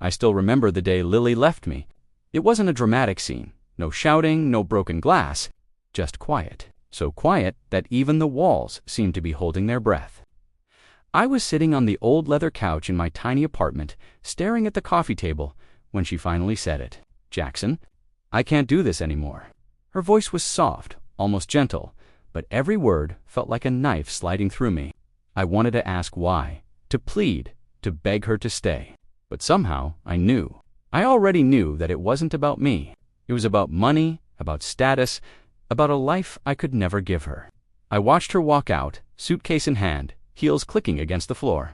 I still remember the day Lily left me. It wasn't a dramatic scene. No shouting, no broken glass. Just quiet. So quiet that even the walls seemed to be holding their breath. I was sitting on the old leather couch in my tiny apartment, staring at the coffee table, when she finally said it. "Jackson, I can't do this anymore." Her voice was soft, almost gentle, but every word felt like a knife sliding through me. I wanted to ask why, to plead, to beg her to stay. But somehow I knew. I already knew that it wasn't about me. It was about money, about status, about a life I could never give her. I watched her walk out, suitcase in hand, heels clicking against the floor.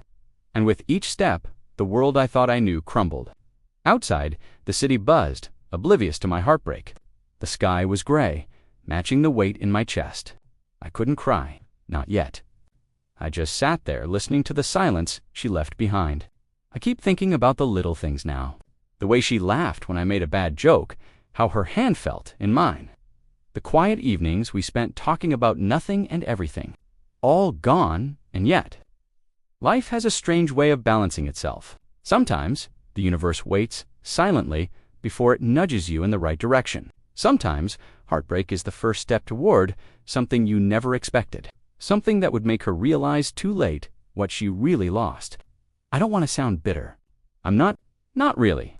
And with each step, the world I thought I knew crumbled. Outside, the city buzzed, oblivious to my heartbreak. The sky was gray, matching the weight in my chest. I couldn't cry, not yet. I just sat there listening to the silence she left behind. I keep thinking about the little things now. The way she laughed when I made a bad joke, how her hand felt in mine. The quiet evenings we spent talking about nothing and everything. All gone, and yet. Life has a strange way of balancing itself. Sometimes, the universe waits, silently, before it nudges you in the right direction. Sometimes, heartbreak is the first step toward something you never expected. Something that would make her realize too late what she really lost. I don't want to sound bitter. I'm not really.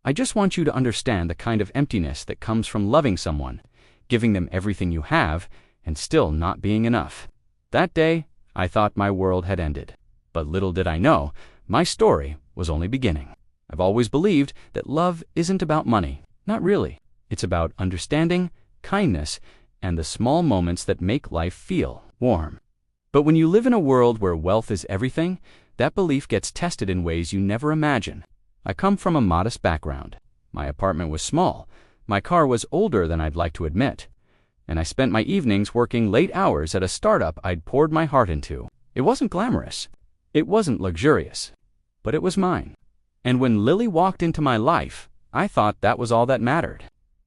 I just want you to understand the kind of emptiness that comes from loving someone, giving them everything you have, and still not being enough. That day, I thought my world had ended. But little did I know, my story was only beginning. I've always believed that love isn't about money. Not really. It's about understanding, kindness, and the small moments that make life feel warm. But when you live in a world where wealth is everything, that belief gets tested in ways you never imagine. I come from a modest background. My apartment was small. My car was older than I'd like to admit. And I spent my evenings working late hours at a startup I'd poured my heart into. It wasn't glamorous. It wasn't luxurious. But it was mine. And when Lily walked into my life, I thought that was all that mattered.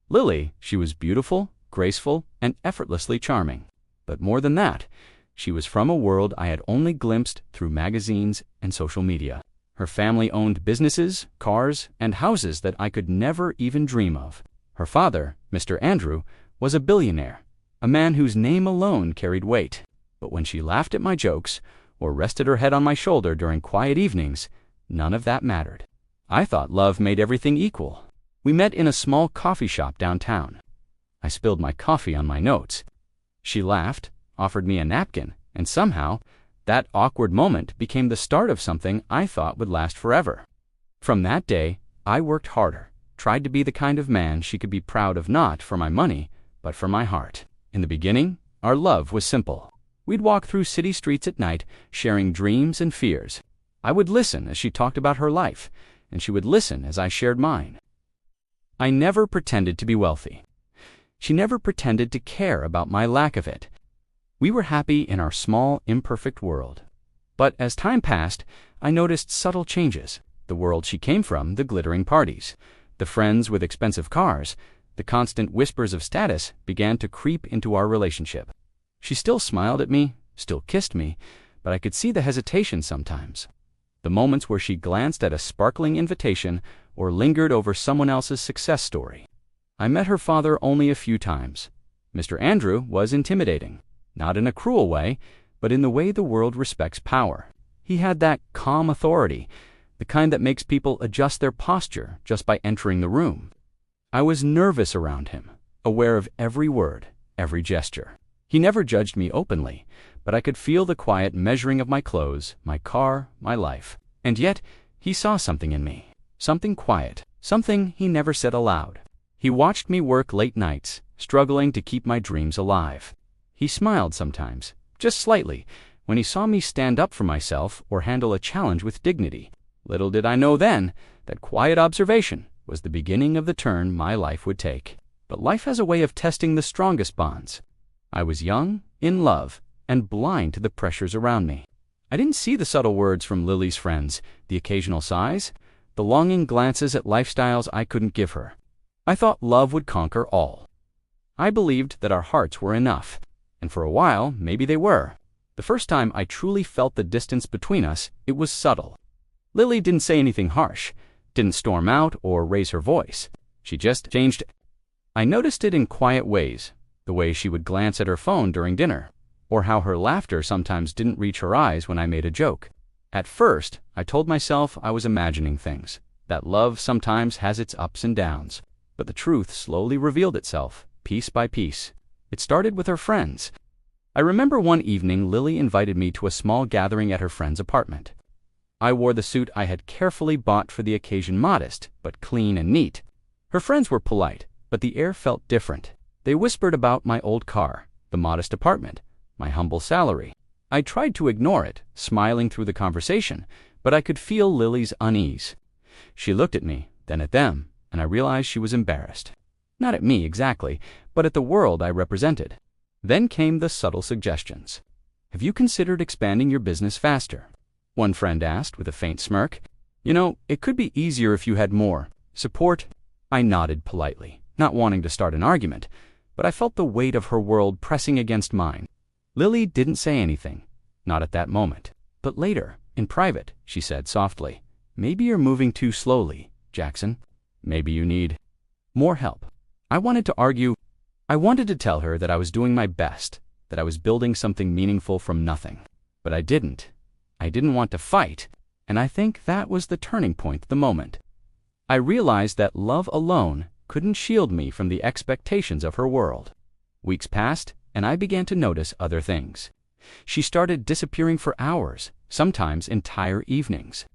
Lily, she was beautiful, graceful, and effortlessly charming. But more than that, she was from a world I had only glimpsed through magazines and social media. Her family owned businesses, cars, and houses that I could never even dream of. Her father, Mr. Andrew, was a billionaire, a man whose name alone carried weight. But when she laughed at my jokes or rested her head on my shoulder during quiet evenings, none of that mattered. I thought love made everything equal. We met in a small coffee shop downtown. I spilled my coffee on my notes. She laughed, offered me a napkin, and somehow, that awkward moment became the start of something I thought would last forever. From that day, I worked harder, tried to be the kind of man she could be proud of, not for my money, but for my heart. In the beginning, our love was simple. We'd walk through city streets at night, sharing dreams and fears. I would listen as she talked about her life, and she would listen as I shared mine. I never pretended to be wealthy. She never pretended to care about my lack of it. We were happy in our small, imperfect world. But as time passed, I noticed subtle changes. The world she came from, the glittering parties, the friends with expensive cars, the constant whispers of status began to creep into our relationship. She still smiled at me, still kissed me, but I could see the hesitation sometimes. The moments where she glanced at a sparkling invitation or lingered over someone else's success story. I met her father only a few times. Mr. Andrew was intimidating, not in a cruel way, but in the way the world respects power. He had that calm authority, the kind that makes people adjust their posture just by entering the room. I was nervous around him, aware of every word, every gesture. He never judged me openly, but I could feel the quiet measuring of my clothes, my car, my life. And yet, he saw something in me, something quiet, something he never said aloud. He watched me work late nights, struggling to keep my dreams alive. He smiled sometimes, just slightly, when he saw me stand up for myself or handle a challenge with dignity. Little did I know then that quiet observation was the beginning of the turn my life would take. But life has a way of testing the strongest bonds. I was young, in love, and blind to the pressures around me. I didn't see the subtle words from Lily's friends, the occasional sighs, the longing glances at lifestyles I couldn't give her. I thought love would conquer all. I believed that our hearts were enough, and for a while, maybe they were. The first time I truly felt the distance between us, it was subtle. Lily didn't say anything harsh, Didn't storm out or raise her voice. She just changed. I noticed it in quiet ways, the way she would glance at her phone during dinner, or how her laughter sometimes didn't reach her eyes when I made a joke. At first, I told myself I was imagining things, that love sometimes has its ups and downs. But the truth slowly revealed itself, piece by piece. It started with her friends. I remember one evening Lily invited me to a small gathering at her friend's apartment. I wore the suit I had carefully bought for the occasion, modest, but clean and neat. Her friends were polite, but the air felt different. They whispered about my old car, the modest apartment, my humble salary. I tried to ignore it, smiling through the conversation, but I could feel Lily's unease. She looked at me, then at them, and I realized she was embarrassed. Not at me exactly, but at the world I represented. Then came the subtle suggestions. "Have you considered expanding your business faster?" One friend asked with a faint smirk. "You know, it could be easier if you had more support." I nodded politely, not wanting to start an argument, but I felt the weight of her world pressing against mine. Lily didn't say anything, not at that moment. But later, in private, she said softly, "Maybe you're moving too slowly, Jackson. Maybe you need more help." I wanted to argue. I wanted to tell her that I was doing my best, that I was building something meaningful from nothing. But I didn't. I didn't want to fight, and I think that was the turning point, the moment. I realized that love alone couldn't shield me from the expectations of her world. Weeks passed, and I began to notice other things. She started disappearing for hours, sometimes entire evenings.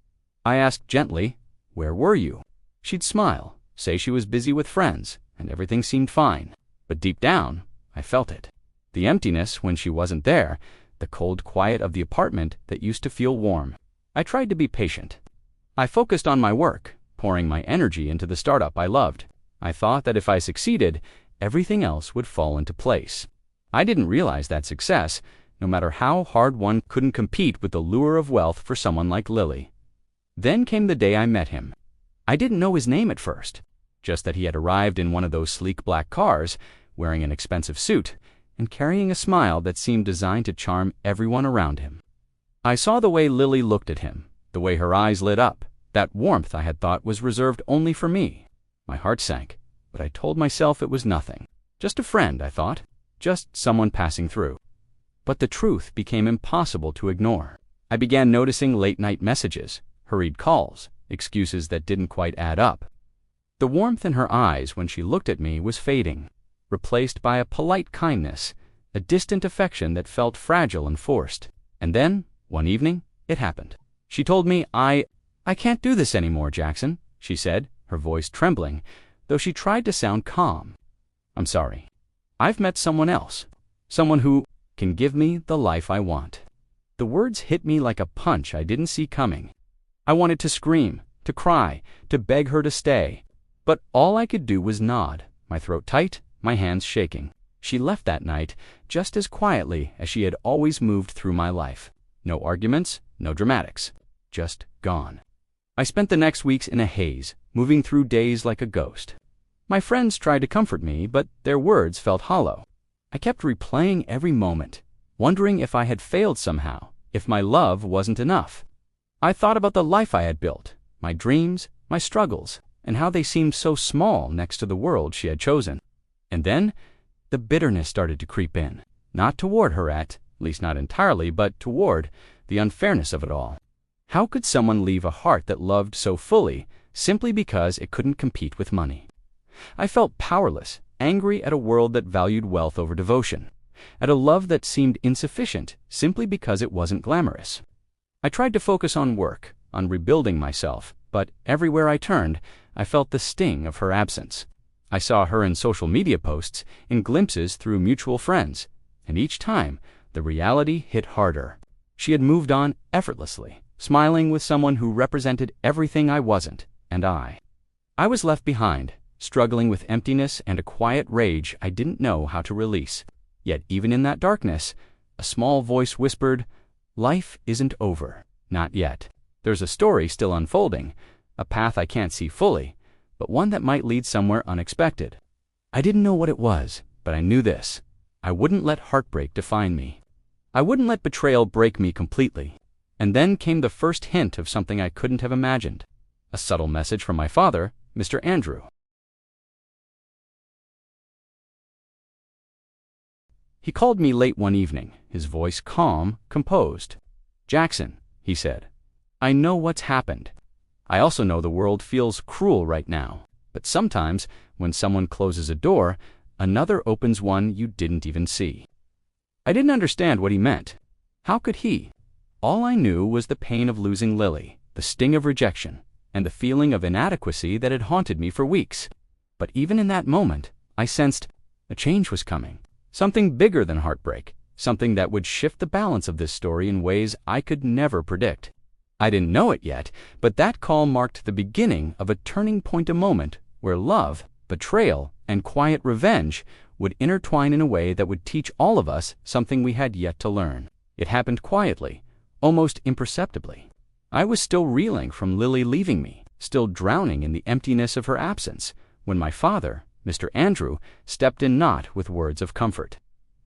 I asked gently, "Where were you?" She'd smile, say she was busy with friends, and everything seemed fine. But deep down, I felt it. The emptiness when she wasn't there, the cold quiet of the apartment that used to feel warm. I tried to be patient. I focused on my work, pouring my energy into the startup I loved. I thought that if I succeeded, everything else would fall into place. I didn't realize that success, no matter how hard one, couldn't compete with the lure of wealth for someone like Lily. Then came the day I met him. I didn't know his name at first, just that he had arrived in one of those sleek black cars, wearing an expensive suit, and carrying a smile that seemed designed to charm everyone around him. I saw the way Lily looked at him, the way her eyes lit up, that warmth I had thought was reserved only for me. My heart sank, but I told myself it was nothing. Just a friend, I thought. Just someone passing through. But the truth became impossible to ignore. I began noticing late-night messages, hurried calls, excuses that didn't quite add up. The warmth in her eyes when she looked at me was fading, replaced by a polite kindness, a distant affection that felt fragile and forced. And then, one evening, it happened. She told me, I can't do this anymore, Jackson," she said, her voice trembling, though she tried to sound calm. "I'm sorry. I've met someone else, someone who can give me the life I want." The words hit me like a punch I didn't see coming. I wanted to scream, to cry, to beg her to stay. But all I could do was nod, my throat tight, my hands shaking. She left that night just as quietly as she had always moved through my life. No arguments, no dramatics. Just gone. I spent the next weeks in a haze, moving through days like a ghost. My friends tried to comfort me, but their words felt hollow. I kept replaying every moment, wondering if I had failed somehow, if my love wasn't enough. I thought about the life I had built, my dreams, my struggles, and how they seemed so small next to the world she had chosen. And then, the bitterness started to creep in, not toward her at least not entirely, but toward the unfairness of it all. How could someone leave a heart that loved so fully simply because it couldn't compete with money? I felt powerless, angry at a world that valued wealth over devotion, at a love that seemed insufficient simply because it wasn't glamorous. I tried to focus on work, on rebuilding myself, but everywhere I turned, I felt the sting of her absence. I saw her in social media posts, in glimpses through mutual friends, and each time, the reality hit harder. She had moved on effortlessly, smiling with someone who represented everything I wasn't, and I was left behind, struggling with emptiness and a quiet rage I didn't know how to release. Yet even in that darkness, a small voice whispered, "Life isn't over. Not yet. There's a story still unfolding, a path I can't see fully, but one that might lead somewhere unexpected." I didn't know what it was, but I knew this. I wouldn't let heartbreak define me. I wouldn't let betrayal break me completely. And then came the first hint of something I couldn't have imagined. A subtle message from my father, Mr. Andrew. He called me late one evening, his voice calm, composed. "Jackson," he said, "I know what's happened. I also know the world feels cruel right now. But sometimes, when someone closes a door, another opens one you didn't even see." I didn't understand what he meant. How could he? All I knew was the pain of losing Lily, the sting of rejection, and the feeling of inadequacy that had haunted me for weeks. But even in that moment, I sensed a change was coming. Something bigger than heartbreak, something that would shift the balance of this story in ways I could never predict. I didn't know it yet, but that call marked the beginning of a turning point, a moment where love, betrayal, and quiet revenge would intertwine in a way that would teach all of us something we had yet to learn. It happened quietly, almost imperceptibly. I was still reeling from Lily leaving me, still drowning in the emptiness of her absence, when my father, Mr. Andrew, stepped in not with words of comfort,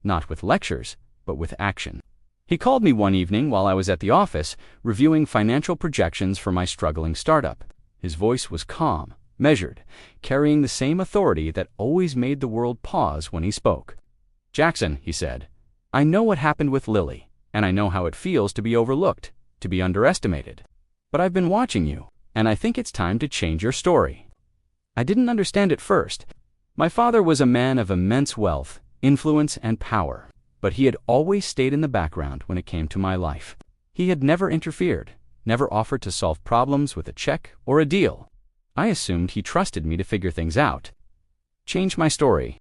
not with lectures, but with action. He called me one evening while I was at the office, reviewing financial projections for my struggling startup. His voice was calm, measured, carrying the same authority that always made the world pause when he spoke. "Jackson," he said, "I know what happened with Lily, and I know how it feels to be overlooked, to be underestimated. But I've been watching you, and I think it's time to change your story." I didn't understand at first. My father was a man of immense wealth, influence, and power, but he had always stayed in the background when it came to my life. He had never interfered, never offered to solve problems with a check or a deal. I assumed he trusted me to figure things out. "Change my story?"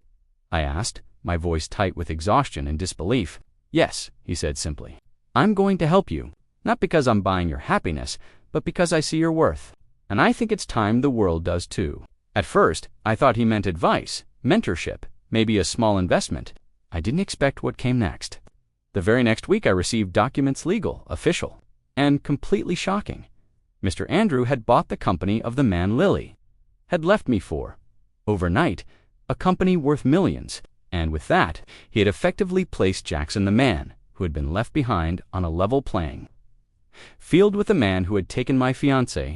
I asked, my voice tight with exhaustion and disbelief. "Yes," he said simply. "I'm going to help you, not because I'm buying your happiness, but because I see your worth. And I think it's time the world does too." At first, I thought he meant advice, mentorship, maybe a small investment. I didn't expect what came next. The very next week I received documents, legal, official, and completely shocking. Mr. Andrew had bought the company of the man Lily had left me for, overnight, a company worth millions, and with that, he had effectively placed Jackson, the man who had been left behind, on a level playing field with the man who had taken my fiancée.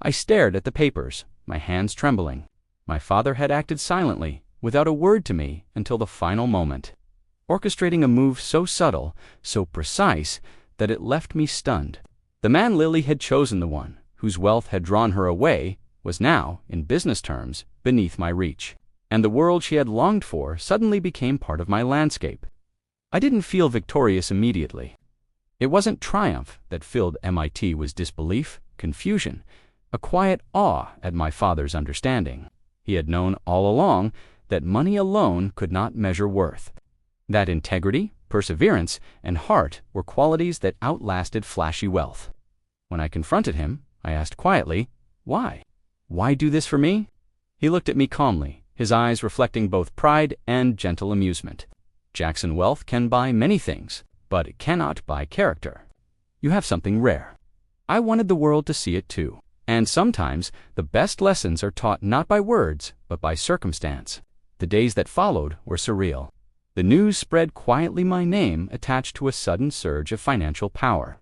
I stared at the papers, my hands trembling. My father had acted silently, without a word to me, until the final moment, orchestrating a move so subtle, so precise, that it left me stunned. The man Lily had chosen, the one whose wealth had drawn her away, was now, in business terms, beneath my reach, and the world she had longed for suddenly became part of my landscape. I didn't feel victorious immediately. It wasn't triumph that filled MIT was disbelief, confusion, a quiet awe at my father's understanding. He had known all along that money alone could not measure worth, that integrity, perseverance, and heart were qualities that outlasted flashy wealth. When I confronted him, I asked quietly, "Why? Why do this for me?" He looked at me calmly, his eyes reflecting both pride and gentle amusement. "Jackson, wealth can buy many things, but it cannot buy character. You have something rare." I wanted the world to see it too. And sometimes the best lessons are taught not by words, but by circumstance. The days that followed were surreal. The news spread quietly, my name attached to a sudden surge of financial power,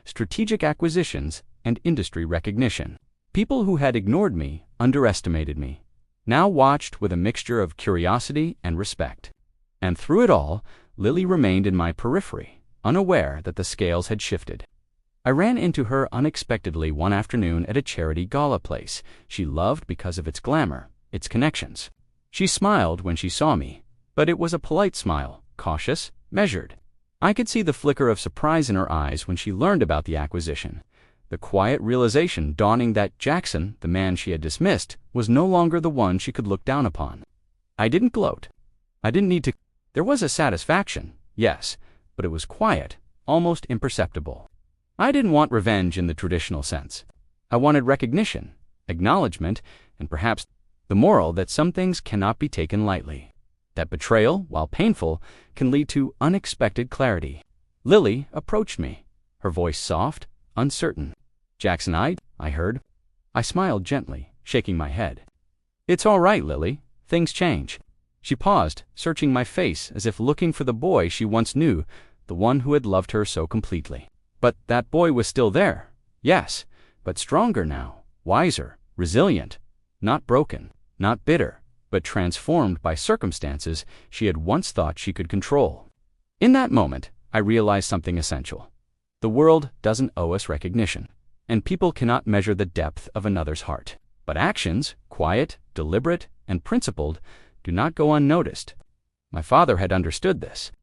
strategic acquisitions, and industry recognition. People who had ignored me, underestimated me, now watched with a mixture of curiosity and respect. And through it all, Lily remained in my periphery, unaware that the scales had shifted. I ran into her unexpectedly one afternoon at a charity gala place she loved because of its glamour, its connections. She smiled when she saw me, but it was a polite smile, cautious, measured. I could see the flicker of surprise in her eyes when she learned about the acquisition, the quiet realization dawning that Jackson, the man she had dismissed, was no longer the one she could look down upon. I didn't gloat. I didn't need to. There was a satisfaction, yes, but it was quiet, almost imperceptible. I didn't want revenge in the traditional sense. I wanted recognition, acknowledgement, and perhaps the moral that some things cannot be taken lightly. That betrayal, while painful, can lead to unexpected clarity. Lily approached me, her voice soft, uncertain. "Jackson, I heard." I smiled gently, shaking my head. "It's all right, Lily. Things change." She paused, searching my face as if looking for the boy she once knew, the one who had loved her so completely. But that boy was still there. Yes, but stronger now, wiser, resilient, not broken, not bitter, but transformed by circumstances she had once thought she could control. In that moment, I realized something essential. The world doesn't owe us recognition, and people cannot measure the depth of another's heart. But actions, quiet, deliberate, and principled, do not go unnoticed. My father had understood this.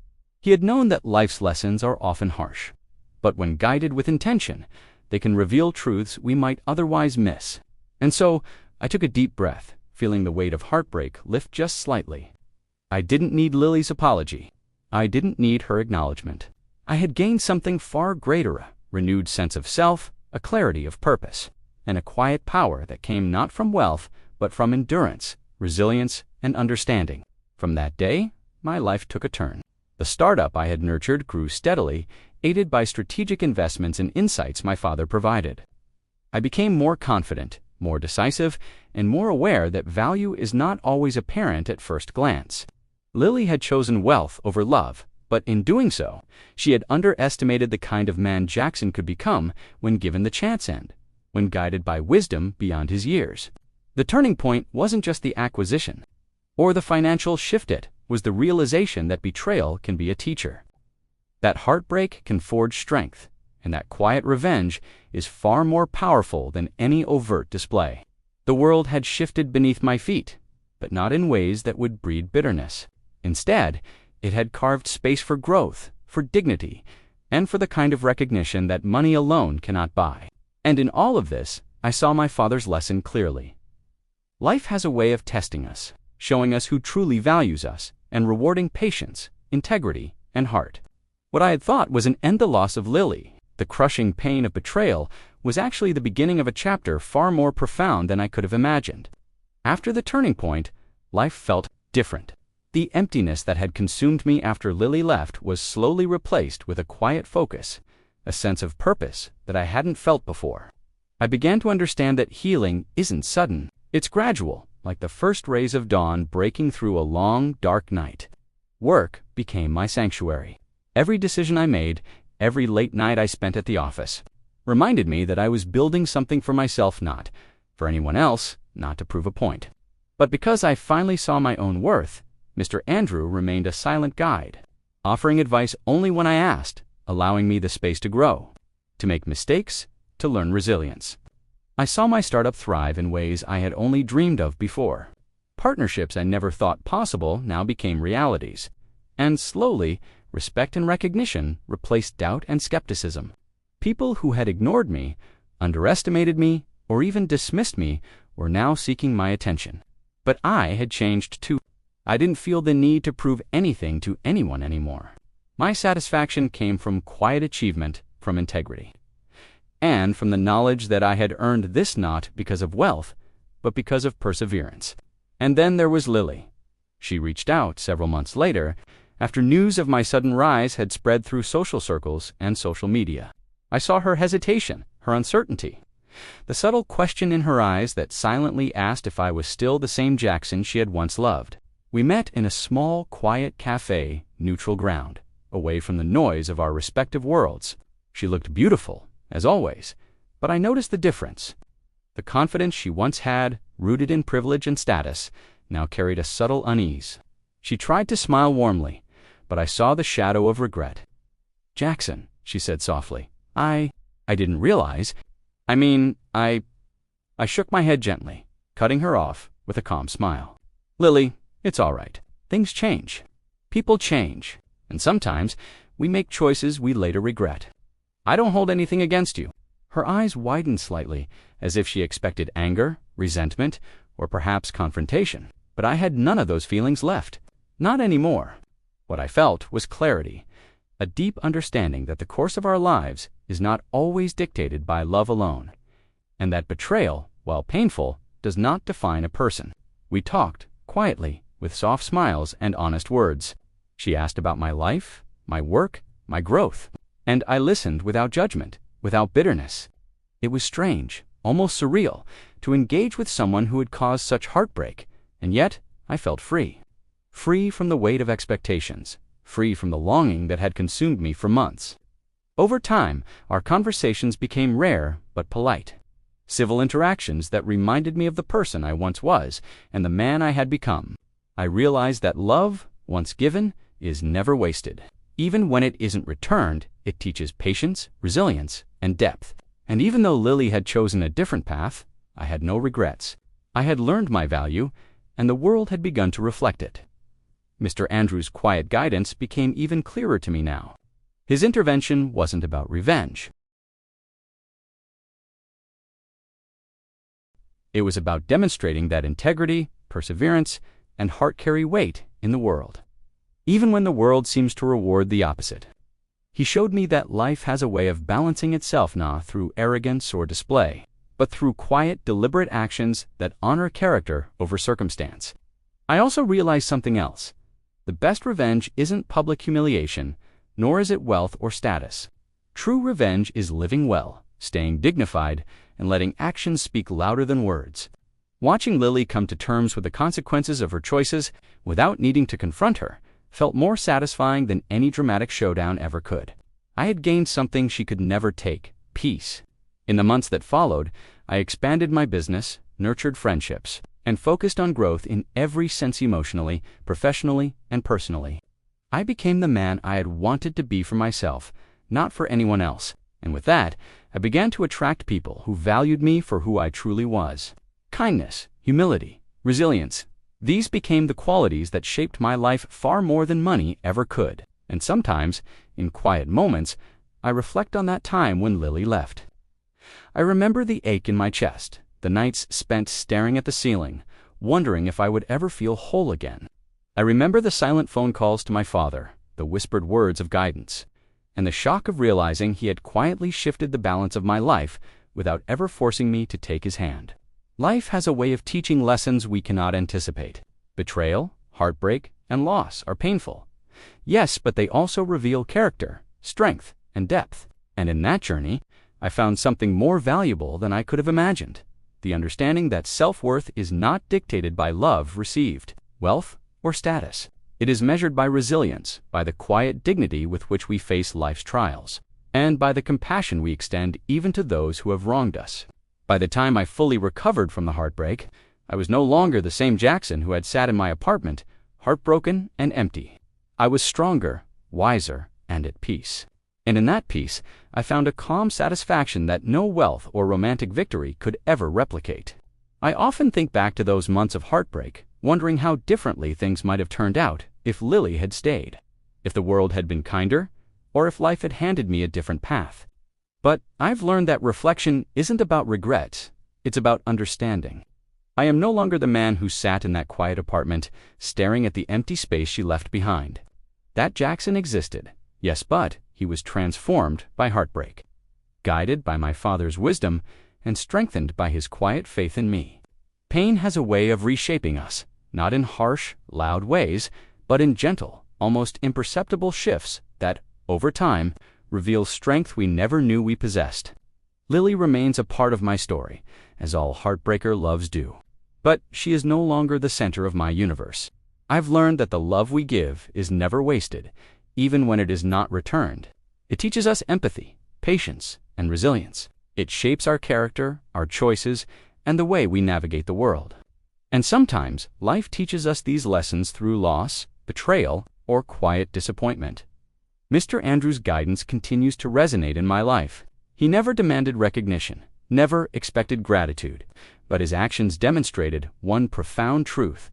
He had known that life's lessons are often harsh, but when guided with intention, they can reveal truths we might otherwise miss. And so, I took a deep breath, feeling the weight of heartbreak lift just slightly. I didn't need Lily's apology. I didn't need her acknowledgement. I had gained something far greater, a renewed sense of self, a clarity of purpose, and a quiet power that came not from wealth, but from endurance, resilience, and understanding. From that day, my life took a turn. The startup I had nurtured grew steadily, aided by strategic investments and insights my father provided. I became more confident, more decisive, and more aware that value is not always apparent at first glance. Lily had chosen wealth over love, but in doing so, she had underestimated the kind of man Jackson could become when given the chance and when guided by wisdom beyond his years. The turning point wasn't just the acquisition, or the financial shift, it was the realization that betrayal can be a teacher. That heartbreak can forge strength, and that quiet revenge is far more powerful than any overt display. The world had shifted beneath my feet, but not in ways that would breed bitterness. Instead, it had carved space for growth, for dignity, and for the kind of recognition that money alone cannot buy. And in all of this, I saw my father's lesson clearly. Life has a way of testing us, showing us who truly values us, and rewarding patience, integrity, and heart. What I had thought was an end the loss of Lily, the crushing pain of betrayal, was actually the beginning of a chapter far more profound than I could have imagined. After the turning point, life felt different. The emptiness that had consumed me after Lily left was slowly replaced with a quiet focus, a sense of purpose that I hadn't felt before. I began to understand that healing isn't sudden, it's gradual, like the first rays of dawn breaking through a long, dark night. Work became my sanctuary. Every decision I made, every late night I spent at the office, reminded me that I was building something for myself, not for anyone else, not to prove a point. But because I finally saw my own worth, Mr. Andrew remained a silent guide, offering advice only when I asked, allowing me the space to grow, to make mistakes, to learn resilience. I saw my startup thrive in ways I had only dreamed of before. Partnerships I never thought possible now became realities. And slowly, respect and recognition replaced doubt and skepticism. People who had ignored me, underestimated me, or even dismissed me were now seeking my attention. But I had changed too. I didn't feel the need to prove anything to anyone anymore. My satisfaction came from quiet achievement, from integrity, and from the knowledge that I had earned this not because of wealth, but because of perseverance. And then there was Lily. She reached out several months later, after news of my sudden rise had spread through social circles and social media. I saw her hesitation, her uncertainty, the subtle question in her eyes that silently asked if I was still the same Jackson she had once loved. We met in a small, quiet cafe, neutral ground, away from the noise of our respective worlds. She looked beautiful, as always, but I noticed the difference. The confidence she once had, rooted in privilege and status, now carried a subtle unease. She tried to smile warmly, but I saw the shadow of regret. "Jackson," she said softly, I didn't realize. I shook my head gently, cutting her off with a calm smile. "Lily, it's all right. Things change. People change. And sometimes we make choices we later regret. I don't hold anything against you." Her eyes widened slightly, as if she expected anger, resentment, or perhaps confrontation. But I had none of those feelings left. Not anymore. What I felt was clarity, a deep understanding that the course of our lives is not always dictated by love alone, and that betrayal, while painful, does not define a person. We talked, quietly, with soft smiles and honest words. She asked about my life, my work, my growth, and I listened without judgment, without bitterness. It was strange, almost surreal, to engage with someone who had caused such heartbreak, and yet I felt free. Free from the weight of expectations, free from the longing that had consumed me for months. Over time, our conversations became rare but polite. Civil interactions that reminded me of the person I once was and the man I had become. I realized that love, once given, is never wasted. Even when it isn't returned, it teaches patience, resilience, and depth. And even though Lily had chosen a different path, I had no regrets. I had learned my value, and the world had begun to reflect it. Mr. Andrews' quiet guidance became even clearer to me now. His intervention wasn't about revenge. It was about demonstrating that integrity, perseverance, and heart carry weight in the world, even when the world seems to reward the opposite. He showed me that life has a way of balancing itself not through arrogance or display, but through quiet, deliberate actions that honor character over circumstance. I also realized something else. The best revenge isn't public humiliation, nor is it wealth or status. True revenge is living well, staying dignified, and letting actions speak louder than words. Watching Lily come to terms with the consequences of her choices without needing to confront her felt more satisfying than any dramatic showdown ever could. I had gained something she could never take: peace. In the months that followed, I expanded my business, nurtured friendships, and focused on growth in every sense emotionally, professionally, and personally. I became the man I had wanted to be for myself, not for anyone else, and with that, I began to attract people who valued me for who I truly was. Kindness, humility, resilience. These became the qualities that shaped my life far more than money ever could. And sometimes, in quiet moments, I reflect on that time when Lily left. I remember the ache in my chest, the nights spent staring at the ceiling, wondering if I would ever feel whole again. I remember the silent phone calls to my father, the whispered words of guidance, and the shock of realizing he had quietly shifted the balance of my life without ever forcing me to take his hand. Life has a way of teaching lessons we cannot anticipate. Betrayal, heartbreak, and loss are painful. Yes, but they also reveal character, strength, and depth. And in that journey, I found something more valuable than I could have imagined: the understanding that self-worth is not dictated by love received, wealth, or status. It is measured by resilience, by the quiet dignity with which we face life's trials, and by the compassion we extend even to those who have wronged us. By the time I fully recovered from the heartbreak, I was no longer the same Jackson who had sat in my apartment, heartbroken and empty. I was stronger, wiser, and at peace. And in that peace, I found a calm satisfaction that no wealth or romantic victory could ever replicate. I often think back to those months of heartbreak, wondering how differently things might have turned out if Lily had stayed, if the world had been kinder, or if life had handed me a different path. But I've learned that reflection isn't about regrets, it's about understanding. I am no longer the man who sat in that quiet apartment, staring at the empty space she left behind. That Jackson existed, yes, but he was transformed by heartbreak, guided by my father's wisdom, and strengthened by his quiet faith in me. Pain has a way of reshaping us, not in harsh, loud ways, but in gentle, almost imperceptible shifts that, over time, reveal strength we never knew we possessed. Lily remains a part of my story, as all heartbreaker loves do. But she is no longer the center of my universe. I've learned that the love we give is never wasted, even when it is not returned. It teaches us empathy, patience, and resilience. It shapes our character, our choices, and the way we navigate the world. And sometimes, life teaches us these lessons through loss, betrayal, or quiet disappointment. Mr. Andrews' guidance continues to resonate in my life. He never demanded recognition, never expected gratitude, but his actions demonstrated one profound truth.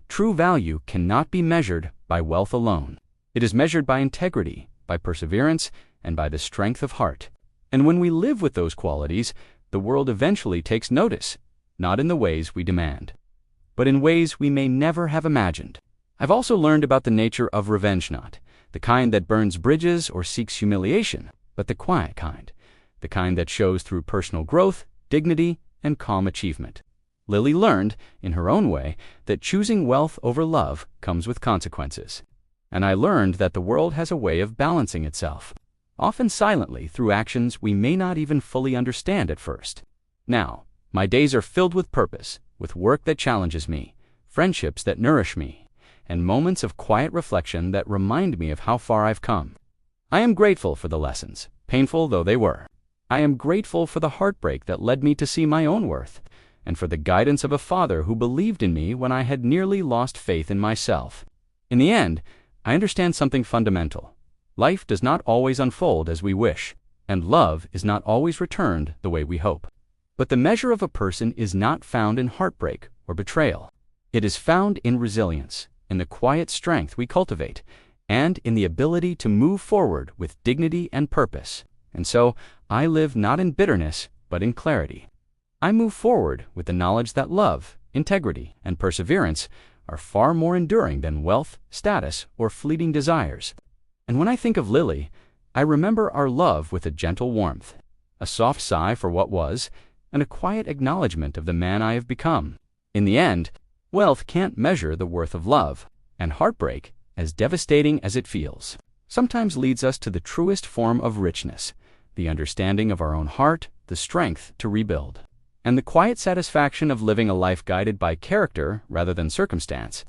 True value cannot be measured by wealth alone. It is measured by integrity, by perseverance, and by the strength of heart. And when we live with those qualities, the world eventually takes notice, not in the ways we demand, but in ways we may never have imagined. I've also learned about the nature of revenge, not the kind that burns bridges or seeks humiliation, but the quiet kind, the kind that shows through personal growth, dignity, and calm achievement. Lily learned, in her own way, that choosing wealth over love comes with consequences. And I learned that the world has a way of balancing itself, often silently through actions we may not even fully understand at first. Now, my days are filled with purpose, with work that challenges me, friendships that nourish me, and moments of quiet reflection that remind me of how far I've come. I am grateful for the lessons, painful though they were. I am grateful for the heartbreak that led me to see my own worth, and for the guidance of a father who believed in me when I had nearly lost faith in myself. In the end, I understand something fundamental. Life does not always unfold as we wish, and love is not always returned the way we hope. But the measure of a person is not found in heartbreak or betrayal. It is found in resilience, in the quiet strength we cultivate, and in the ability to move forward with dignity and purpose. And so, I live not in bitterness, but in clarity. I move forward with the knowledge that love, integrity, and perseverance are far more enduring than wealth, status, or fleeting desires. And when I think of Lily, I remember our love with a gentle warmth, a soft sigh for what was, and a quiet acknowledgement of the man I have become. In the end, wealth can't measure the worth of love, and heartbreak, as devastating as it feels, sometimes leads us to the truest form of richness, the understanding of our own heart, the strength to rebuild, and the quiet satisfaction of living a life guided by character rather than circumstance.